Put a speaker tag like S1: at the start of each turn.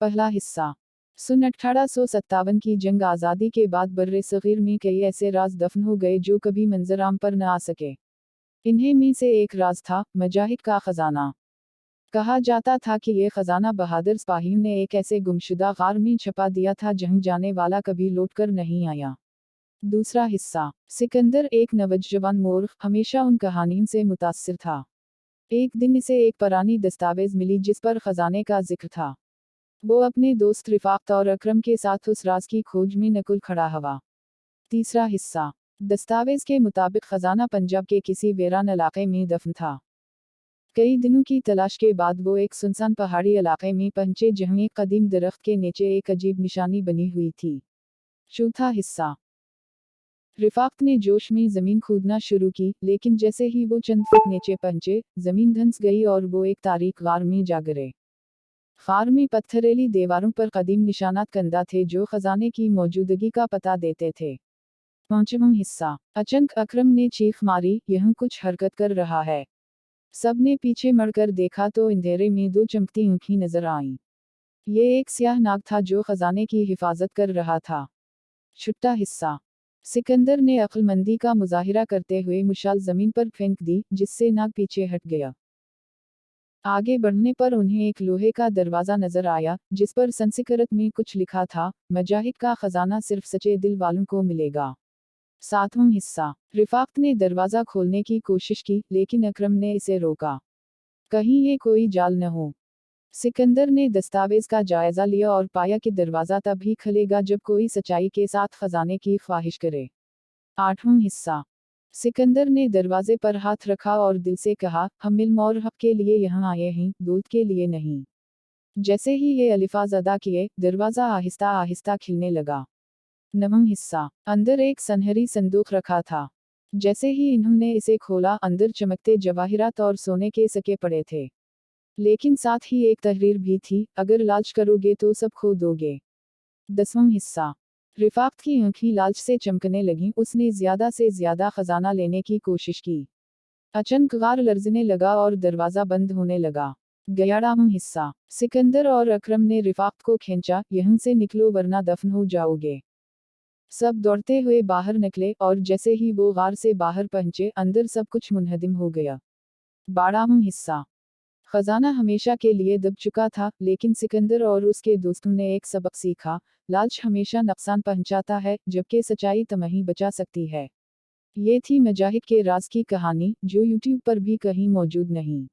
S1: पहला हिस्सा। सन 1857 की जंग आज़ादी के बाद बर्रे सग़ीर में कई ऐसे राज दफन हो गए जो कभी मंजराम पर न आ सके। इन्हीं में से एक राज था मजाहिद का खजाना। कहा जाता था कि यह खजाना बहादुर सिपाहियों ने एक ऐसे गुमशुदा गार में छुपा दिया था जहां जाने वाला कभी लौटकर नहीं आया। दूसरा हिस्सा। सिकंदर एक नवजवान मूर्ख हमेशा उन कहानियों से मुतासिर था। एक दिन इसे एक पुरानी दस्तावेज मिली जिस पर खजाने का जिक्र था। वो अपने दोस्त रिफाकत और अकरम के साथ उस राज की खोज में नकुल खड़ा हुआ। तीसरा हिस्सा। दस्तावेज के मुताबिक खजाना पंजाब के किसी वीरान इलाके में दफन था। कई दिनों की तलाश के बाद वो एक सुनसान पहाड़ी इलाके में पहुंचे जहां एक कदीम दरख्त के नीचे एक अजीब निशानी बनी हुई थी। चौथा हिस्सा। रिफाकत ने जोश में जमीन खोदना शुरू की, लेकिन जैसे ही वो चंद फुट नीचे पहुंचे, जमीन धंस गई और वो एक तारीक गार में जा गिरे। गार में पत्थरीली दीवारों पर कदीम निशानात कंदा थे जो खजाने की मौजूदगी का पता देते थे। पांचवां हिस्सा। अचानक अकरम ने चीख मारी, यह कुछ हरकत कर रहा है। सबने पीछे मुड़कर देखा तो अंधेरे में दो चमकती आंखें नजर आईं। ये एक स्याह नाग था जो खजाने की हिफाजत कर रहा था। छठा हिस्सा। सिकंदर ने अक्लमंदी का मुजाहिरा करते हुए मुशाल जमीन पर फेंक दी, जिससे नाग पीछे हट गया। आगे बढ़ने पर उन्हें एक लोहे का दरवाजा नजर आया, जिस पर संस्कृत में कुछ लिखा था, मजाहिद का खजाना सिर्फ सच्चे दिल वालों को मिलेगा। सातवां हिस्सा। रिफाकत ने दरवाजा खोलने की कोशिश की, लेकिन अकरम ने इसे रोका। कहीं ये कोई जाल न हो। सिकंदर ने दस्तावेज का जायजा लिया और पाया कि दरवाजा तभी खुलेगा जब कोई सच्चाई के साथ खजाने की ख्वाहिश करे। आठवां हिस्सा। सिकंदर ने दरवाजे पर हाथ रखा और दिल से कहा, हम इल्म और हक के लिए यहाँ आए हैं, दूध के लिए नहीं। जैसे ही ये अल्फाज अदा किए, दरवाजा आहिस्ता आहिस्ता खिलने लगा। नवम हिस्सा। अंदर एक सनहरी संदूक रखा था। जैसे ही इन्होंने इसे खोला, अंदर चमकते जवाहिरात और सोने के सिक्के पड़े थे। लेकिन साथ ही एक तहरीर भी थी, अगर लालच करोगे तो सब खो दोगे। 10वां हिस्सा। रिफाकत की आंखें लालच से चमकने लगीं, उसने ज्यादा से ज्यादा खजाना लेने की कोशिश की। अचानक गार लर्जने लगा और दरवाजा बंद होने लगा। 11वां हिस्सा। सिकंदर और अकरम ने रिफाकत को खींचा, यहीं से निकलो वरना दफन हो जाओगे। सब दौड़ते हुए बाहर निकले और जैसे ही वो गार से बाहर पहुंचे, अंदर सब कुछ मुनहदिम हो गया। 12वां हिस्सा। खजाना हमेशा के लिए दब चुका था, लेकिन सिकंदर और उसके दोस्तों ने एक सबक सीखा, लालच हमेशा नुकसान पहुंचाता है, जबकि सच्चाई तमही बचा सकती है। ये थी मजाहिद के राज की कहानी, जो यूट्यूब पर भी कहीं मौजूद नहीं।